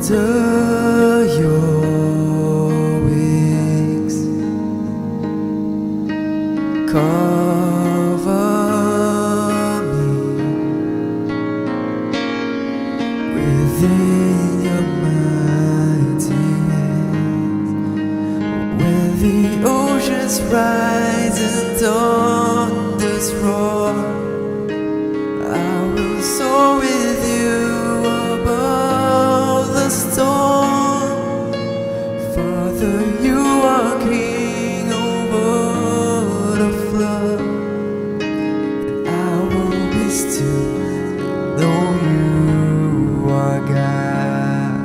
Under your wings, cover me within your mighty hands. When the oceans rise and thunders roar, I will soar with you above the storm. Father, you are king over the flood, and I will be still and know you are God.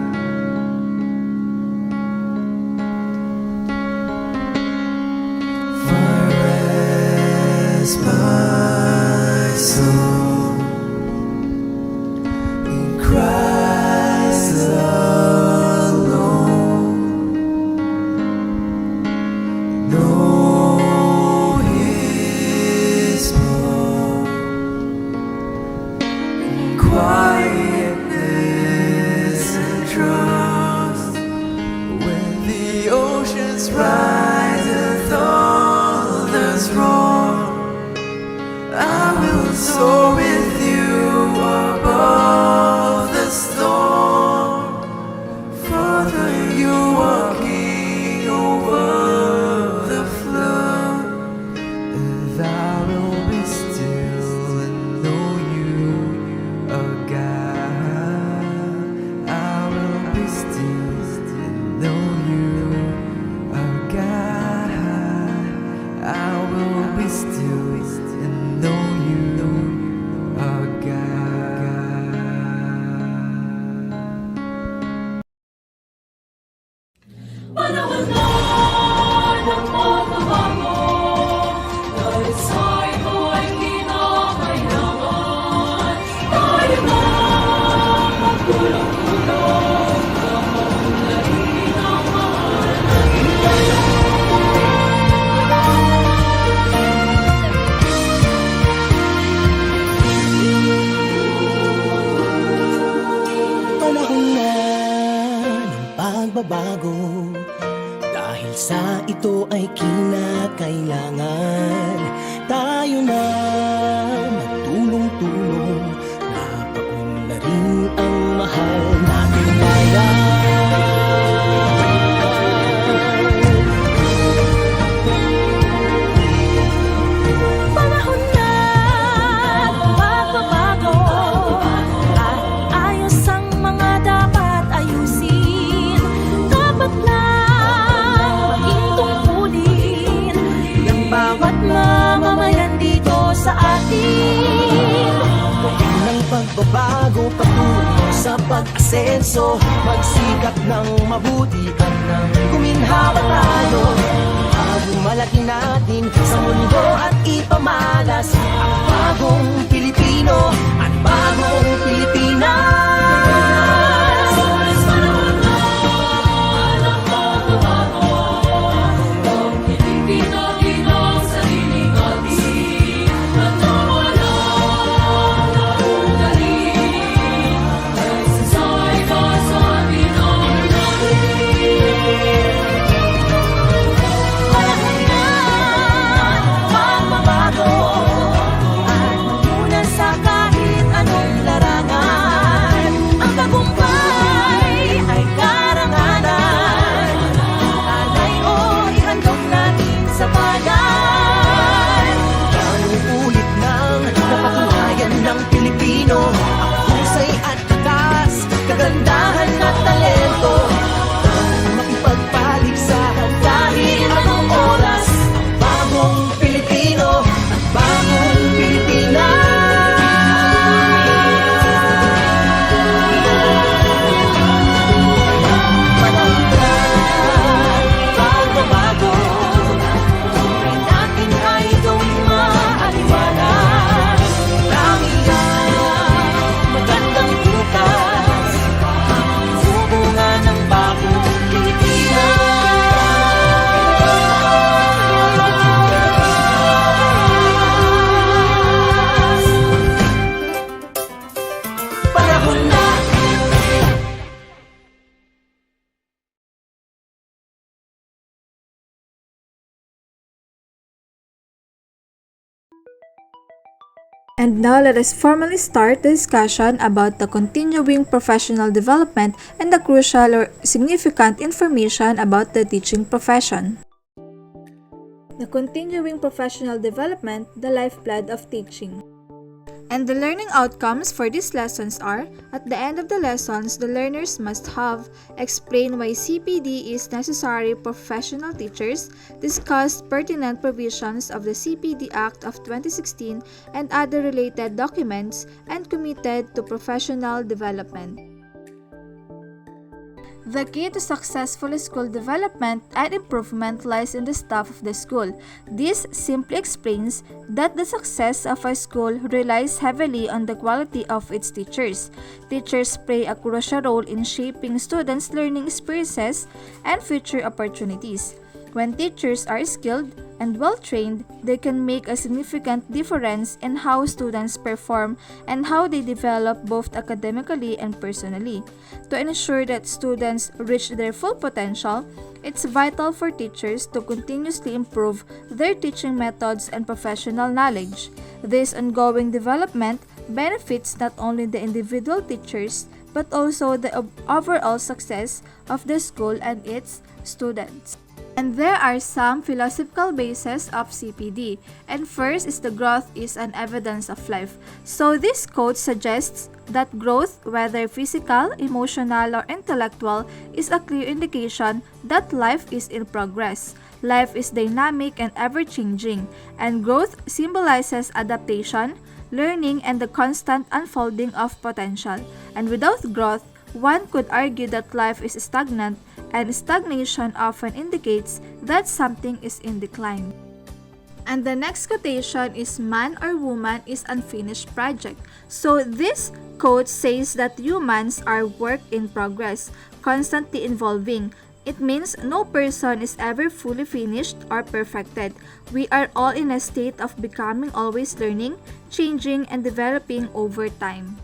For as my soul in Christ alone, know His more in quietness and trust. When the oceans rise and thunders roar, I will soar with you above the storm. Father, you are king over the flood, and I will be still and know you are God. I will be still and know you are God. I will be still and know you are God. Panahon na ng pagbabago, dahil sa ito'y kinakailangan. Tayo na magtulong-tulong, maunlarin ang mahal na Panahon na ng pagbabago, dahil sa ito ay kinakailangan. Tayo na magtulong-tulong, napaunlarin ang mahal nating bayan. Panahon na ng pagbabago, at ayos ang mga dapat ayusin. Dapat lang maging tungkulin ng bawat mamamayan dito sa atin. Gawin ng pagbabago patungo sa pag-asenso, magsikap ng mabuti at nang guminhawa tayo. Malaki natin sa mundo at ipamalas ang bagong Pilipino at bagong Pilipinas. panahon na ng pagbabago, ng Pilipino ang sarili natin, at nawalan ng ugali, dahil sa kasabi ng Panahon na ng pagbabago, at muna sa kahit anong larangan. And now let us formally start the discussion about the continuing professional development and the crucial or significant information about the teaching profession. The continuing professional development, the lifeblood of teaching. And the learning outcomes for these lessons are, at the end of the lessons, the learners must have explained why CPD is necessary for professional teachers, discussed pertinent provisions of the CPD Act of 2016 and other related documents, and committed to professional development. The key to successful school development and improvement lies in the staff of the school. This simply explains that the success of a school relies heavily on the quality of its teachers. Teachers play a crucial role in shaping students' learning experiences and future opportunities. When teachers are skilled and well-trained, they can make a significant difference in how students perform and how they develop both academically and personally. To ensure that students reach their full potential, it's vital for teachers to continuously improve their teaching methods and professional knowledge. This ongoing development benefits not only the individual teachers but also the overall success of the school and its students. And there are some philosophical bases of CPD. And first is the growth is an evidence of life. So this quote suggests that growth, whether physical, emotional, or intellectual, is a clear indication that life is in progress. Life is dynamic and ever-changing, and growth symbolizes adaptation, learning, and the constant unfolding of potential. And without growth, one could argue that life is stagnant, and stagnation often indicates that something is in decline. And the next quotation is, man or woman is unfinished project. So this quote says that humans are work in progress, constantly evolving. It means no person is ever fully finished or perfected. We are all in a state of becoming, always learning, changing, and developing over time.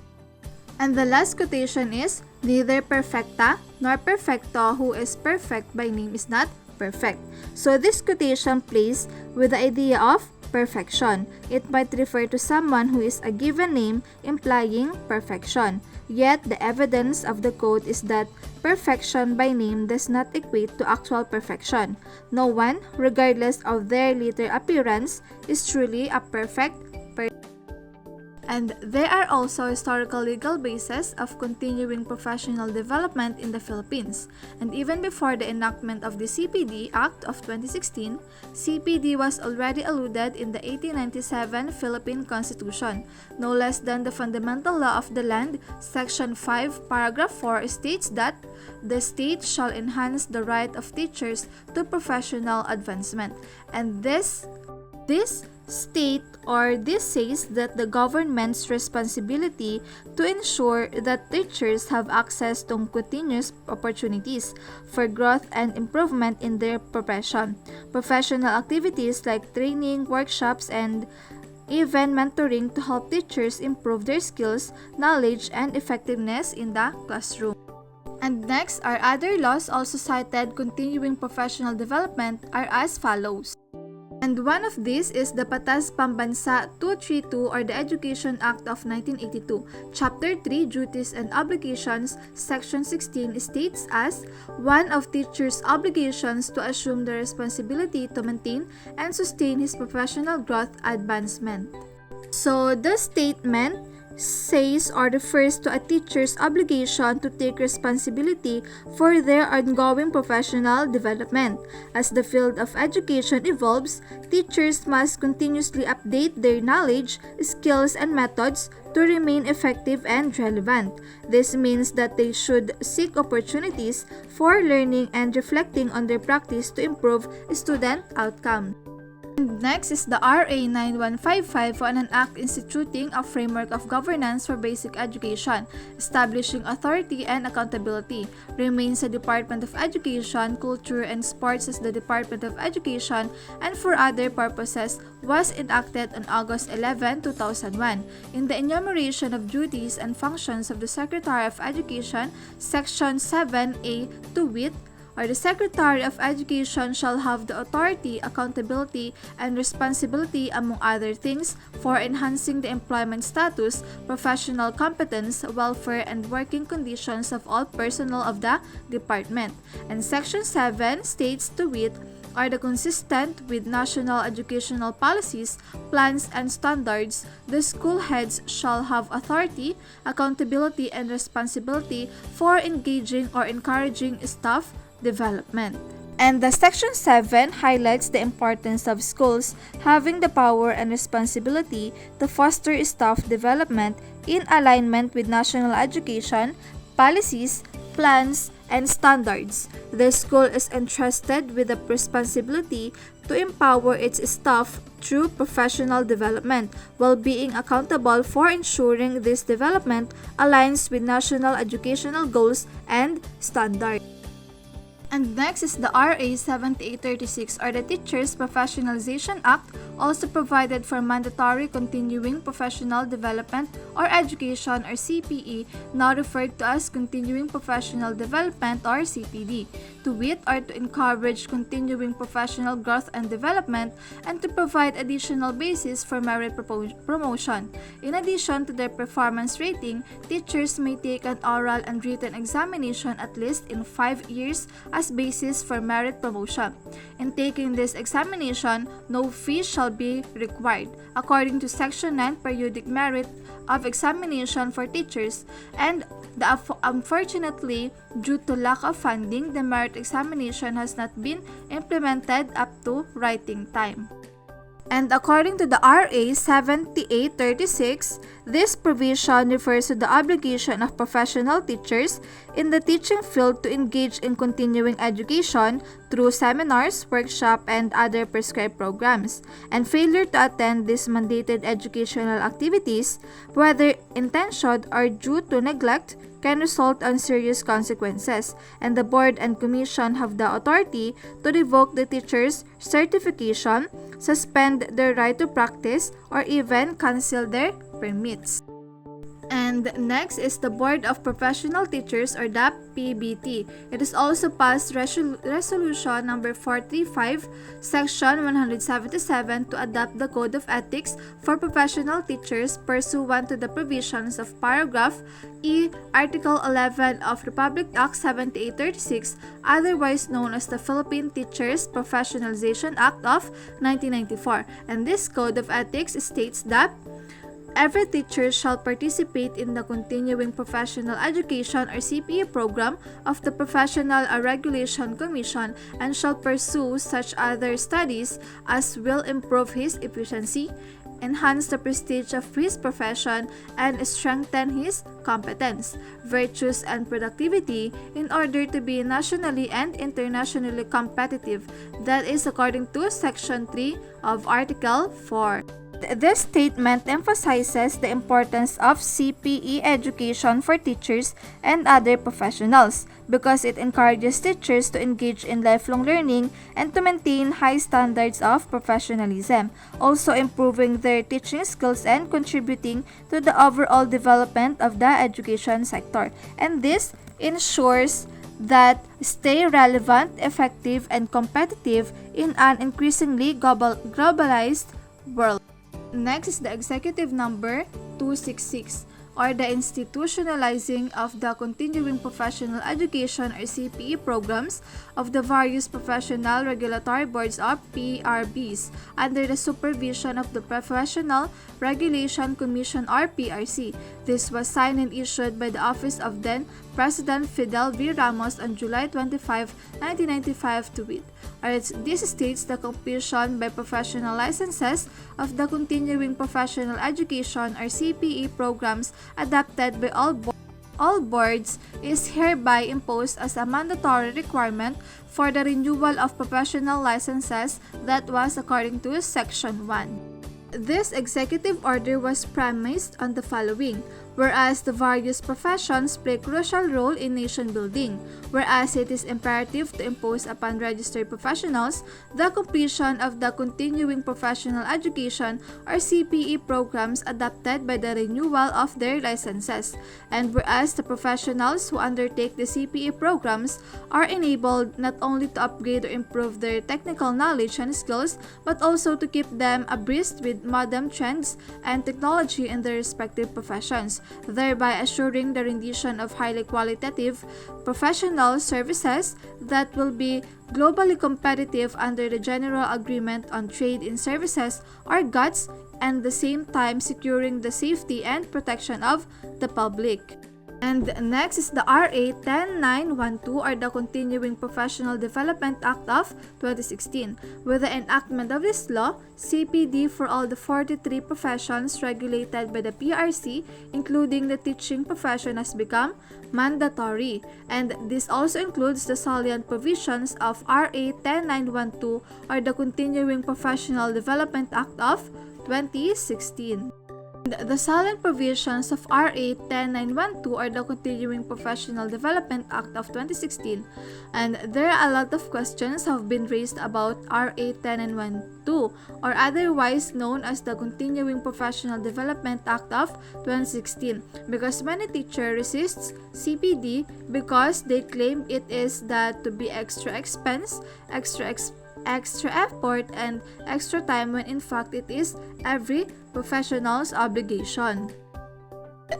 And the last quotation is, neither perfecta nor perfecto who is perfect by name is not perfect. So this quotation plays with the idea of perfection. It might refer to someone who is a given name implying perfection. Yet the evidence of the quote is that perfection by name does not equate to actual perfection. No one, regardless of their later appearance, is truly a perfect person. And there are also historical legal bases of continuing professional development in the Philippines. And even before the enactment of the CPD Act of 2016, CPD was already alluded in the 1897 Philippine Constitution. No less than the Fundamental Law of the Land, Section 5, Paragraph 4 states that the state shall enhance the right of teachers to professional advancement. And this says that the government's responsibility to ensure that teachers have access to continuous opportunities for growth and improvement in their profession. Professional activities like training, workshops, and even mentoring to help teachers improve their skills, knowledge, and effectiveness in the classroom. And next, our other laws also cited continuing professional development are as follows. And one of these is the Batas Pambansa 232 or the Education Act of 1982. Chapter 3, Duties and Obligations, Section 16 states as one of teachers' obligations to assume the responsibility to maintain and sustain his professional growth advancement. So the statement says or refers to a teacher's obligation to take responsibility for their ongoing professional development. As the field of education evolves, teachers must continuously update their knowledge, skills, and methods to remain effective and relevant. This means that they should seek opportunities for learning and reflecting on their practice to improve student outcomes. Next is the RA 9155 on an act instituting a framework of governance for basic education, establishing authority and accountability. Remains the Department of Education, Culture, and Sports as the Department of Education, and for other purposes was enacted on August 11, 2001. In the enumeration of duties and functions of the Secretary of Education, Section 7A to wit, or the Secretary of Education shall have the authority, accountability, and responsibility, among other things, for enhancing the employment status, professional competence, welfare, and working conditions of all personnel of the department. And Section 7 states to wit, are the consistent with national educational policies, plans, and standards, the school heads shall have authority, accountability, and responsibility for engaging or encouraging staff development. And the Section 7 highlights the importance of schools having the power and responsibility to foster staff development in alignment with national education, policies, plans, and standards. The school is entrusted with the responsibility to empower its staff through professional development, while being accountable for ensuring this development aligns with national educational goals and standards. And next is the RA 7836, or the Teachers Professionalization Act, also provided for mandatory continuing professional development or education, or CPE, now referred to as continuing professional development or CPD, to wit, or to encourage continuing professional growth and development, and to provide additional basis for merit promotion. In addition to their performance rating, teachers may take an oral and written examination at least in 5 years as basis for merit promotion. In taking this examination, no fee shall be required, according to Section 9 Periodic Merit of Examination for Teachers, and unfortunately, due to lack of funding, the merit examination has not been implemented up to writing time. And according to the RA 7836, this provision refers to the obligation of professional teachers in the teaching field to engage in continuing education through seminars, workshops, and other prescribed programs, and failure to attend these mandated educational activities, whether intentioned or due to neglect, can result in serious consequences, and the board and commission have the authority to revoke the teacher's certification, suspend their right to practice, or even cancel their permits. And next is the Board of Professional Teachers, or the PBT. It is also passed Resolution number 435, Section 177, to adopt the Code of Ethics for Professional Teachers pursuant to the provisions of Paragraph E, Article 11 of Republic Act 7836, otherwise known as the Philippine Teachers Professionalization Act of 1994. And this Code of Ethics states that every teacher shall participate in the Continuing Professional Education, or CPE program of the Professional Regulation Commission, and shall pursue such other studies as will improve his efficiency, enhance the prestige of his profession, and strengthen his competence, virtues, and productivity in order to be nationally and internationally competitive. That is according to Section 3 of Article 4. This statement emphasizes the importance of CPE education for teachers and other professionals because it encourages teachers to engage in lifelong learning and to maintain high standards of professionalism, also improving their teaching skills and contributing to the overall development of the education sector. And this ensures that stay relevant, effective, and competitive in an increasingly globalized world. Next is the Executive Number 266, or the institutionalizing of the continuing professional education, or CPE programs of the various professional regulatory boards, or PRBs, under the supervision of the Professional Regulation Commission, or PRC. This was signed and issued by the office of then President Fidel V. Ramos on July 25, 1995 to wit. This states the completion by professional licenses of the continuing professional education, or CPE programs adopted by all boards is hereby imposed as a mandatory requirement for the renewal of professional licenses. That was according to Section 1. This executive order was premised on the following. whereas the various professions play a crucial role in nation building, whereas it is imperative to impose upon registered professionals the completion of the continuing professional education or CPE programs adopted by the renewal of their licenses, and whereas the professionals who undertake the CPE programs are enabled not only to upgrade or improve their technical knowledge and skills, but also to keep them abreast with modern trends and technology in their respective professions, thereby assuring the rendition of highly qualitative professional services that will be globally competitive under the General Agreement on Trade in Services or GATS, and at the same time securing the safety and protection of the public. And next is the RA 10912, or the Continuing Professional Development Act of 2016. With the enactment of this law, CPD for all the 43 professions regulated by the PRC, including the teaching profession, has become mandatory, and this also includes the salient provisions of RA 10912, or the Continuing Professional Development Act of 2016. The salient provisions of RA 10912, or the Continuing Professional Development Act of 2016, and there are a lot of questions have been raised about RA 10912, or otherwise known as the Continuing Professional Development Act of 2016, because many teachers resist CPD because they claim it is that to be extra expense, extra effort, and extra time, when in fact it is every professional's obligation.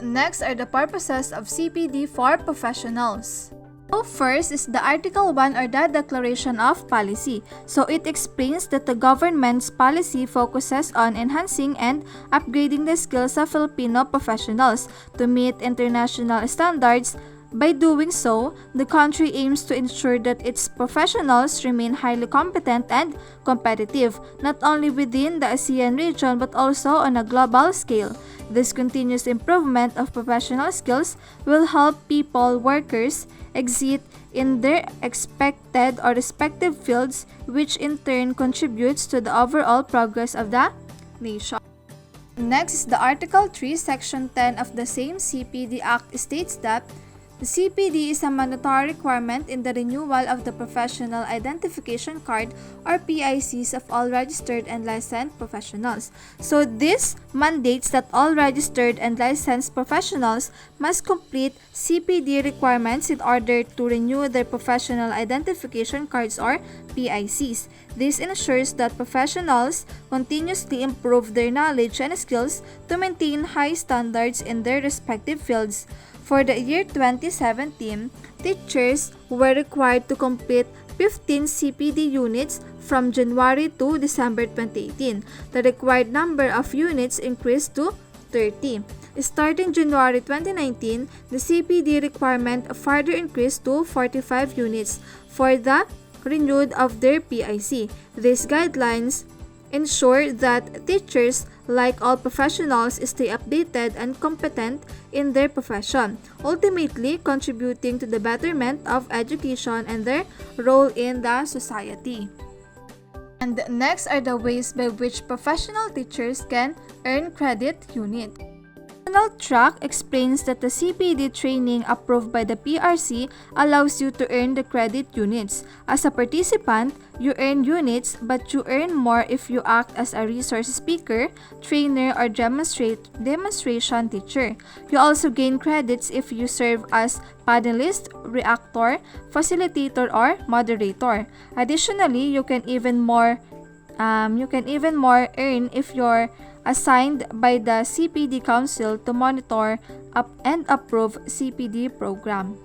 Next are the purposes of CPD for professionals. So first is the Article 1, or the Declaration of Policy. So it explains that the government's policy focuses on enhancing and upgrading the skills of Filipino professionals to meet international standards. By doing so, the country aims to ensure that its professionals remain highly competent and competitive, not only within the ASEAN region but also on a global scale. This continuous improvement of professional skills will help workers, exceed in their expected or respective fields, which in turn contributes to the overall progress of the nation. Next is the Article 3, Section 10 of the same CPD Act states that the CPD is a mandatory requirement in the renewal of the Professional Identification Card, or PICs, of all registered and licensed professionals. So this mandates that all registered and licensed professionals must complete CPD requirements in order to renew their Professional Identification Cards, or PICs. This ensures that professionals continuously improve their knowledge and skills to maintain high standards in their respective fields. For the year 2017, teachers were required to complete 15 CPD units from January to December 2018. The required number of units increased to 30. Starting January 2019, the CPD requirement further increased to 45 units for the renewed of their PIC. These guidelines ensure that teachers, like all professionals, stay updated and competent in their profession, ultimately contributing to the betterment of education and their role in the society. And next are the ways by which professional teachers can earn credit unit. National Track explains that the CPD training approved by the PRC allows you to earn the credit units. As a participant, you earn units, but you earn more if you act as a resource speaker, trainer, or demonstration teacher. You also gain credits if you serve as panelist, reactor, facilitator, or moderator. Additionally, you can even more earn if you're assigned by the CPD Council to monitor and approve CPD program.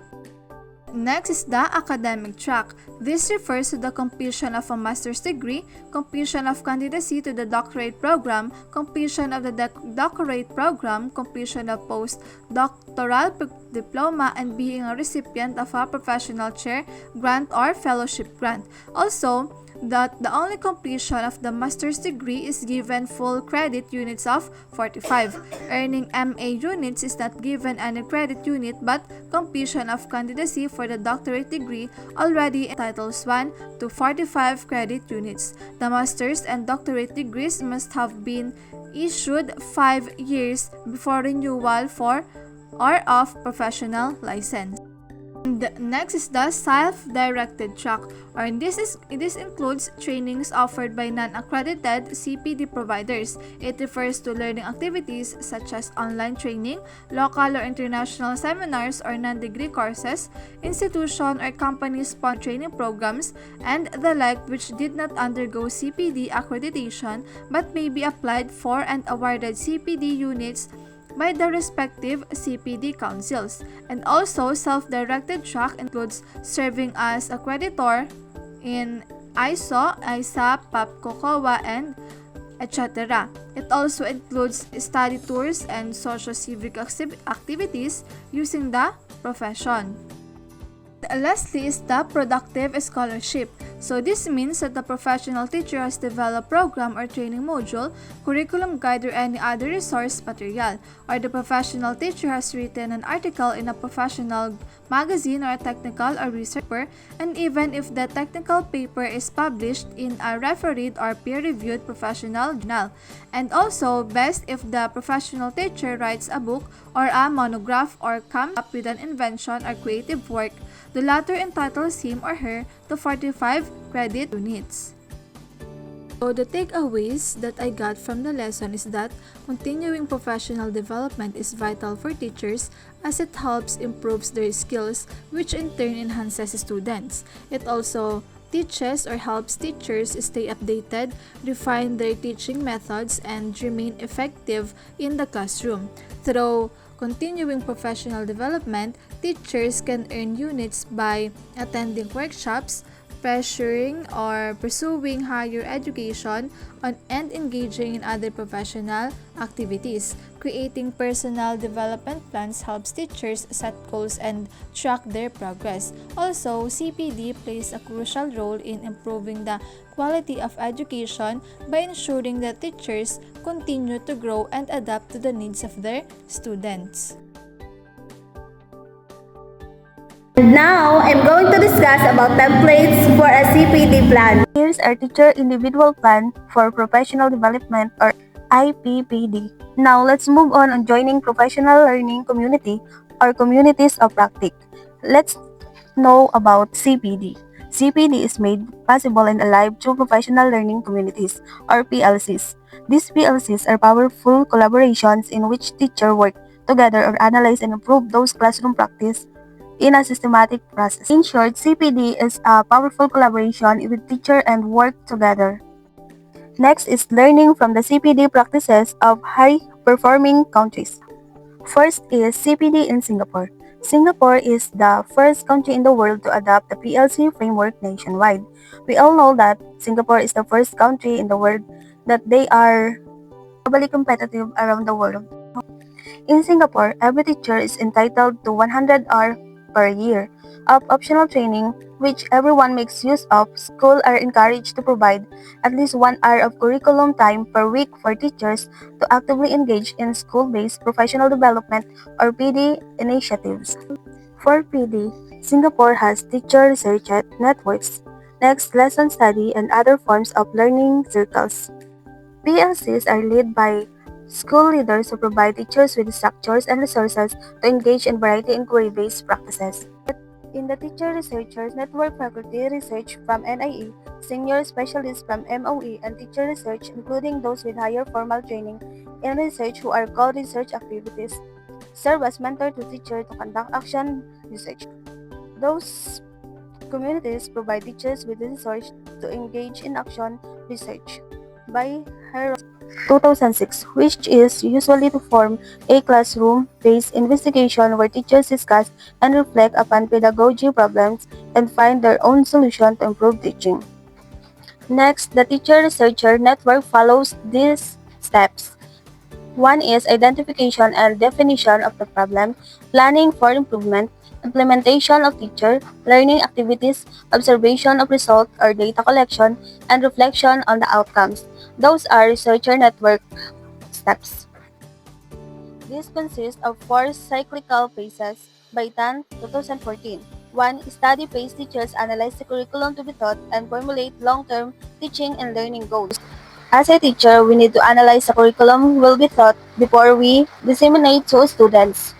Next is the academic track. This refers to the completion of a master's degree, completion of candidacy to the doctorate program, completion of the doctorate program, completion of postdoctoral diploma, and being a recipient of a professional chair grant or fellowship grant. Also, that the only completion of the master's degree is given full credit units of 45. Earning MA units is not given any credit unit, but completion of candidacy for the doctorate degree already entitles one to 45 credit units. The master's and doctorate degrees must have been issued 5 years before renewal for or of professional license. And next is the self-directed track, or this includes trainings offered by non-accredited CPD providers. It refers to learning activities such as online training, local or international seminars or non-degree courses, institution or company-sponsored training programs, and the like, which did not undergo CPD accreditation but may be applied for and awarded CPD units by the respective CPD councils. And also, self-directed track includes serving as a creditor in ISO, ISA, PAPCO, COA, and etc. It also includes study tours and socio-civic activities using the profession. Lastly is the productive scholarship. So this means that the professional teacher has developed program or training module, curriculum guide, or any other resource material, or the professional teacher has written an article in a professional magazine or a technical or research paper, and even if the technical paper is published in a refereed or peer-reviewed professional journal. And also, best if the professional teacher writes a book or a monograph or comes up with an invention or creative work. The latter entitles him or her to 45 credit units. So the takeaways that I got from the lesson is that continuing professional development is vital for teachers as it helps improves their skills, which in turn enhances students. It also teaches or helps teachers stay updated, refine their teaching methods, and remain effective in the classroom. Through continuing professional development, teachers can earn units by attending workshops, pursuing higher education, and engaging in other professional activities. Creating personal development plans helps teachers set goals and track their progress. Also, CPD plays a crucial role in improving the quality of education by ensuring that teachers continue to grow and adapt to the needs of their students. And now, I'm going to discuss about templates for a CPD plan. Here's our Teacher Individual Plan for Professional Development, or IPPD. Now, let's move on joining professional learning community or communities of practice. Let's know about CPD. CPD is made possible and alive through professional learning communities, or PLCs. These PLCs are powerful collaborations in which teachers work together or analyze and improve those classroom practice in a systematic process. In short, CPD is a powerful collaboration with teacher and work together. Next is learning from the CPD practices of high-performing countries. First is CPD in Singapore. Singapore is the first country in the world to adopt the PLC framework nationwide. We all know that Singapore is the first country in the world that they are globally competitive around the world. In Singapore, every teacher is entitled to 100 hours per year of optional training, which everyone makes use of. Schools are encouraged to provide at least 1 hour of curriculum time per week for teachers to actively engage in school-based professional development, or PD initiatives. For PD, Singapore has teacher research networks, next lesson study, and other forms of learning circles. PLCs are led by school leaders who provide teachers with structures and resources to engage in variety inquiry-based practices. In the Teacher Researchers Network, faculty research from NIE, senior specialists from MOE, and teacher research, including those with higher formal training in research who are called research activities, serve as mentor to teachers to conduct action research. Those communities provide teachers with the resource to engage in action research by 2006, which is usually to form a classroom-based investigation where teachers discuss and reflect upon pedagogy problems and find their own solution to improve teaching. Next, the Teacher Researcher Network follows these steps. One is identification and definition of the problem, planning for improvement, implementation of teacher learning activities, observation of results or data collection, and reflection on the outcomes. Those are researcher network steps. This consists of 4 cyclical phases by 2014. 1. Study phase. Teachers analyze the curriculum to be taught and formulate long-term teaching and learning goals. As a teacher, we need to analyze the curriculum will be taught before we disseminate to students.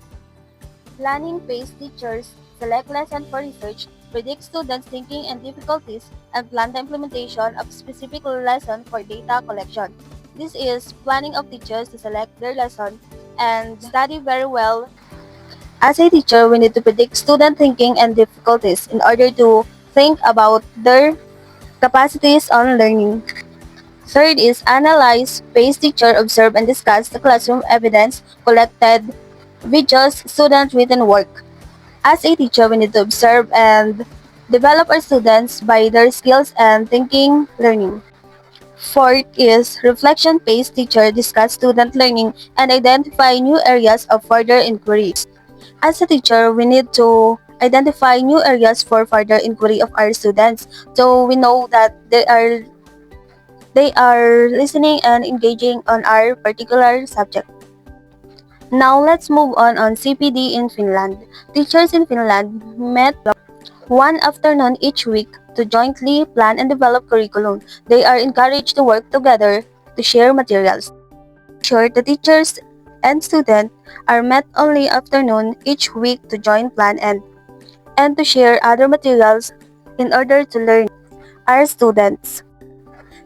Planning pays teachers, select lessons for research, predict students' thinking and difficulties, and plan the implementation of specific lesson for data collection. This is planning of teachers to select their lesson and study very well. As a teacher, we need to predict student thinking and difficulties in order to think about their capacities on learning. Third is analyze, pace teacher, observe, and discuss the classroom evidence collected, videos, student written work. As a teacher, we need to observe and develop our students by their skills and thinking learning. Fourth is reflection based teacher discuss student learning and identify new areas of further inquiry. As a teacher, we need to identify new areas for further inquiry of our students so we know that they are listening and engaging on our particular subject. Now let's move on CPD in Finland. Teachers in Finland met one afternoon each week to jointly plan and develop curriculum. They are encouraged to work together to share materials. Sure, the teachers and students are met only afternoon each week to join plan and to share other materials in order to learn our students.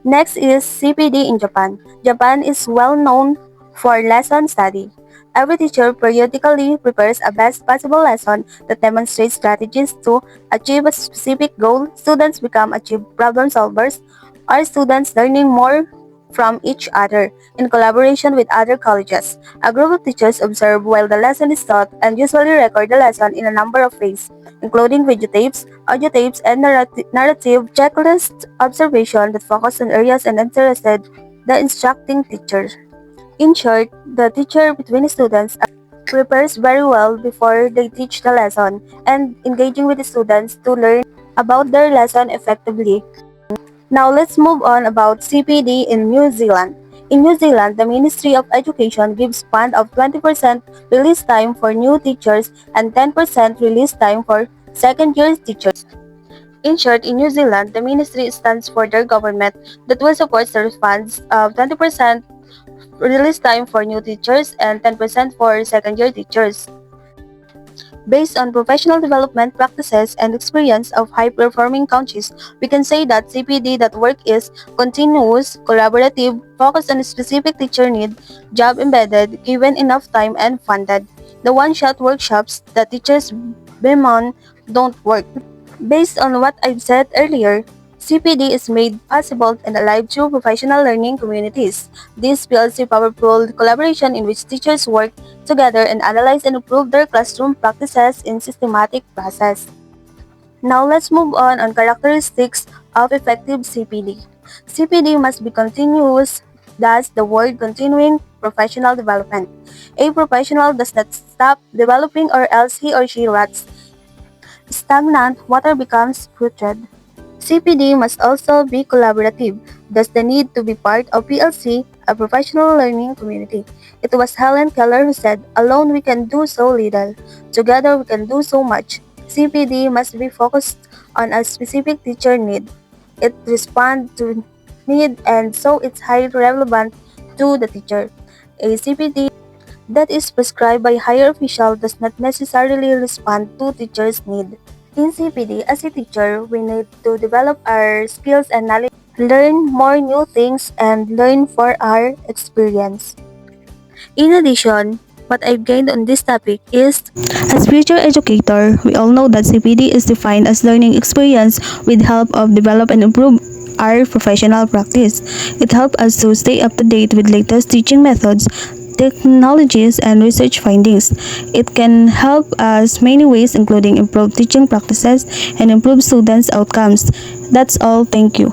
Next is CPD in Japan. Japan is well known for lesson study. Every teacher periodically prepares a best possible lesson that demonstrates strategies to achieve a specific goal. Students become achieve problem solvers. Our students learning more from each other in collaboration with other colleges. A group of teachers observe while the lesson is taught and usually record the lesson in a number of ways, including videotapes, audio tapes, and narrative checklist observation that focus on areas and interested the instructing teacher. In short, the teacher between students prepares very well before they teach the lesson and engaging with the students to learn about their lesson effectively. Now let's move on about CPD in New Zealand. In New Zealand, the Ministry of Education gives fund of 20% release time for new teachers and 10% release time for second-year teachers. In short, in New Zealand, the ministry stands for their government that will support the funds of 20% release time for new teachers and 10% for second-year teachers. Based on professional development practices and experience of high-performing coaches, we can say that CPD that work is continuous, collaborative, focused on a specific teacher need, job embedded, given enough time and funded. The one-shot workshops that teachers bemoan don't work. Based on what I've said earlier, CPD is made possible and alive through professional learning communities. This builds a powerful collaboration in which teachers work together and analyze and improve their classroom practices in systematic process. Now let's move on characteristics of effective CPD. CPD must be continuous, thus the word continuing professional development. A professional does not stop developing or else he or she rots stagnant, water becomes putrid. CPD must also be collaborative, thus the need to be part of PLC, a professional learning community. It was Helen Keller who said, "Alone we can do so little. Together we can do so much." CPD must be focused on a specific teacher need. It responds to need and so it's highly relevant to the teacher. A CPD that is prescribed by higher official does not necessarily respond to teacher's need. In CPD, as a teacher, we need to develop our skills and knowledge, learn more new things, and learn for our experience. In addition, what I've gained on this topic is, as future educator, we all know that CPD is defined as learning experience with help of develop and improve our professional practice. It helps us to stay up to date with latest teaching methods, technologies, and research findings. It can help us many ways including improve teaching practices and improve students' outcomes. That's all. Thank you.